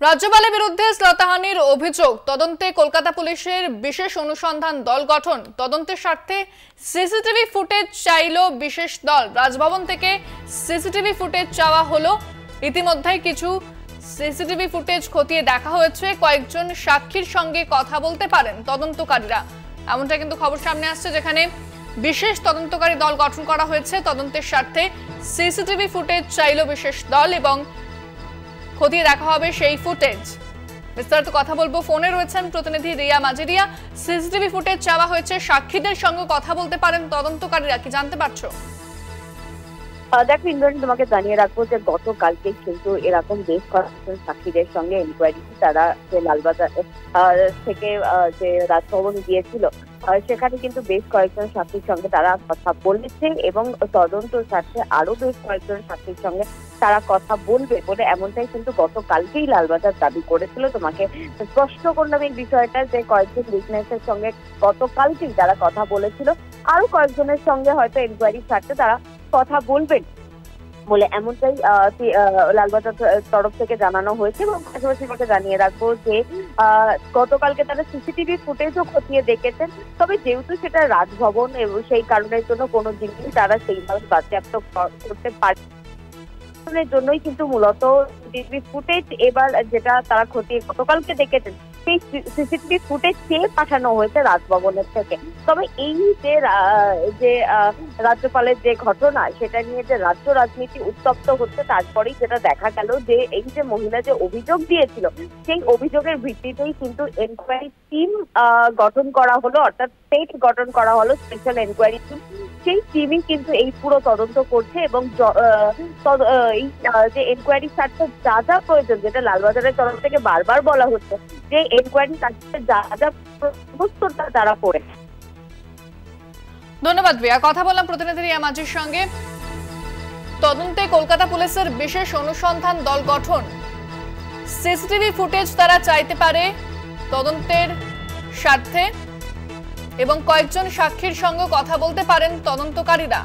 রাজ্যপালের বিরুদ্ধে শ্লীলতাহানির অভিযোগ তদন্তে কলকাতা পুলিশের বিশেষ অনুসন্ধান দল গঠন। তদন্তের স্বার্থে সিসিটিভি ফুটেজ চাইল বিশেষ দল। রাজভবন থেকে সিসিটিভি ফুটেজ চাওয়া হলো। ইতিমধ্যেই কিছু সিসিটিভি ফুটেজ খতিয়ে দেখা হয়েছে। কয়েকজন সাক্ষীর সঙ্গে কথা বলতে পারেন তদন্তকারীরা, এমনটা কিন্তু খবর সামনে আসছে, যেখানে বিশেষ তদন্তকারী দল গঠন করা হয়েছে। তদন্তের স্বার্থে সিসিটিভি ফুটেজ চাইল বিশেষ দল এবং খতিয়ে দেখা হবে সেই ফুটেজ। বিস্তারিত কথা বলবো, ফোনে রয়েছেন প্রতিনিধি রিয়া মাঝি। রিয়া, সিসিটিভি ফুটেজ চাওয়া হয়েছে, সাক্ষীদের সঙ্গে কথা বলতে পারেন তদন্তকারীরা, কি জানতে পারছো? দেখো ইন্দ্রাণী, তোমাকে জানিয়ে রাখবো যে গতকালকে কিন্তু এরকম বেশ কয়েকজন সাক্ষীদের সঙ্গে এনকোয়ারি তারা যে লালবাজার থেকে যে রাজভবন গিয়েছিল সেখানে কিন্তু বেশ কয়েকজন সাক্ষীর সঙ্গে তারা কথা বলেছে এবং তদন্ত স্বার্থে আরো বেশ কয়েকজন সাক্ষীর সঙ্গে তারা কথা বলবে বলে এমনটাই কিন্তু গতকালকেই লালবাজার দাবি করেছিল। তোমাকে স্পষ্ট করলাম এই বিষয়টা যে কয়েকজন উইটনেসের সঙ্গে গতকালকেই তারা কথা বলেছিল, আরো কয়েকজনের সঙ্গে হয়তো এনকোয়ারির স্বার্থে তারা কথা বলবেন বলে এমনটাই লালবাজার তরফ থেকে জানানো হয়েছে। এবং পাশাপাশি আমাকে জানিয়ে রাখবো যে গতকালকে তারা সিসিটিভি ফুটেজও খতিয়ে দেখেছেন, তবে যেহেতু সেটা রাজভবন এবং সেই কারণের জন্য কোনো জিনিস তারা সেইভাবে বাজেয়াপ্ত করতে পারে জন্যই কিন্তু মূলত সিসিটিভি ফুটেজ এবার যেটা তারা খতিয়ে গতকালকে দেখেছেন সেই সিসিটিভি ফুটেজ চেয়ে পাঠানো হয়েছে রাজভবনের থেকে। তবে এই যে রাজ্যপালের যে ঘটনা সেটা নিয়ে যে রাজ্য রাজনীতি উত্তপ্ত হচ্ছে, তারপরেই যেটা দেখা গেল যে এই যে মহিলা যে অভিযোগ দিয়েছিল সেই অভিযোগের ভিত্তিতেই কিন্তু এনকোয়ারি টিম গঠন করা হলো, অর্থাৎ স্টেট গঠন করা হলো স্পেশাল এনকোয়ারি টিম। সেই টিমই কিন্তু এই পুরো তদন্ত করছে এবং এই যে এনকোয়ারির স্বার্থে যা যা প্রয়োজন, যেটা লালবাজারের তরফ থেকে বারবার বলা হচ্ছে যে এনকোয়ারি স্বার্থে যা যা সমস্তটা তারা করে। ধন্যবাদ রিয়া, কথা বললাম প্রতিনিধি রিয়া মাঝির সঙ্গে। তদন্তে কলকাতা পুলিশের বিশেষ অনুসন্ধান দল গঠন, সিসিটিভি ফুটেজ তারা চাইতে পারে তদন্তের স্বার্থে এবং কয়েকজন সাক্ষীর সঙ্গে কথা বলতে পারেন তদন্তকারীরা।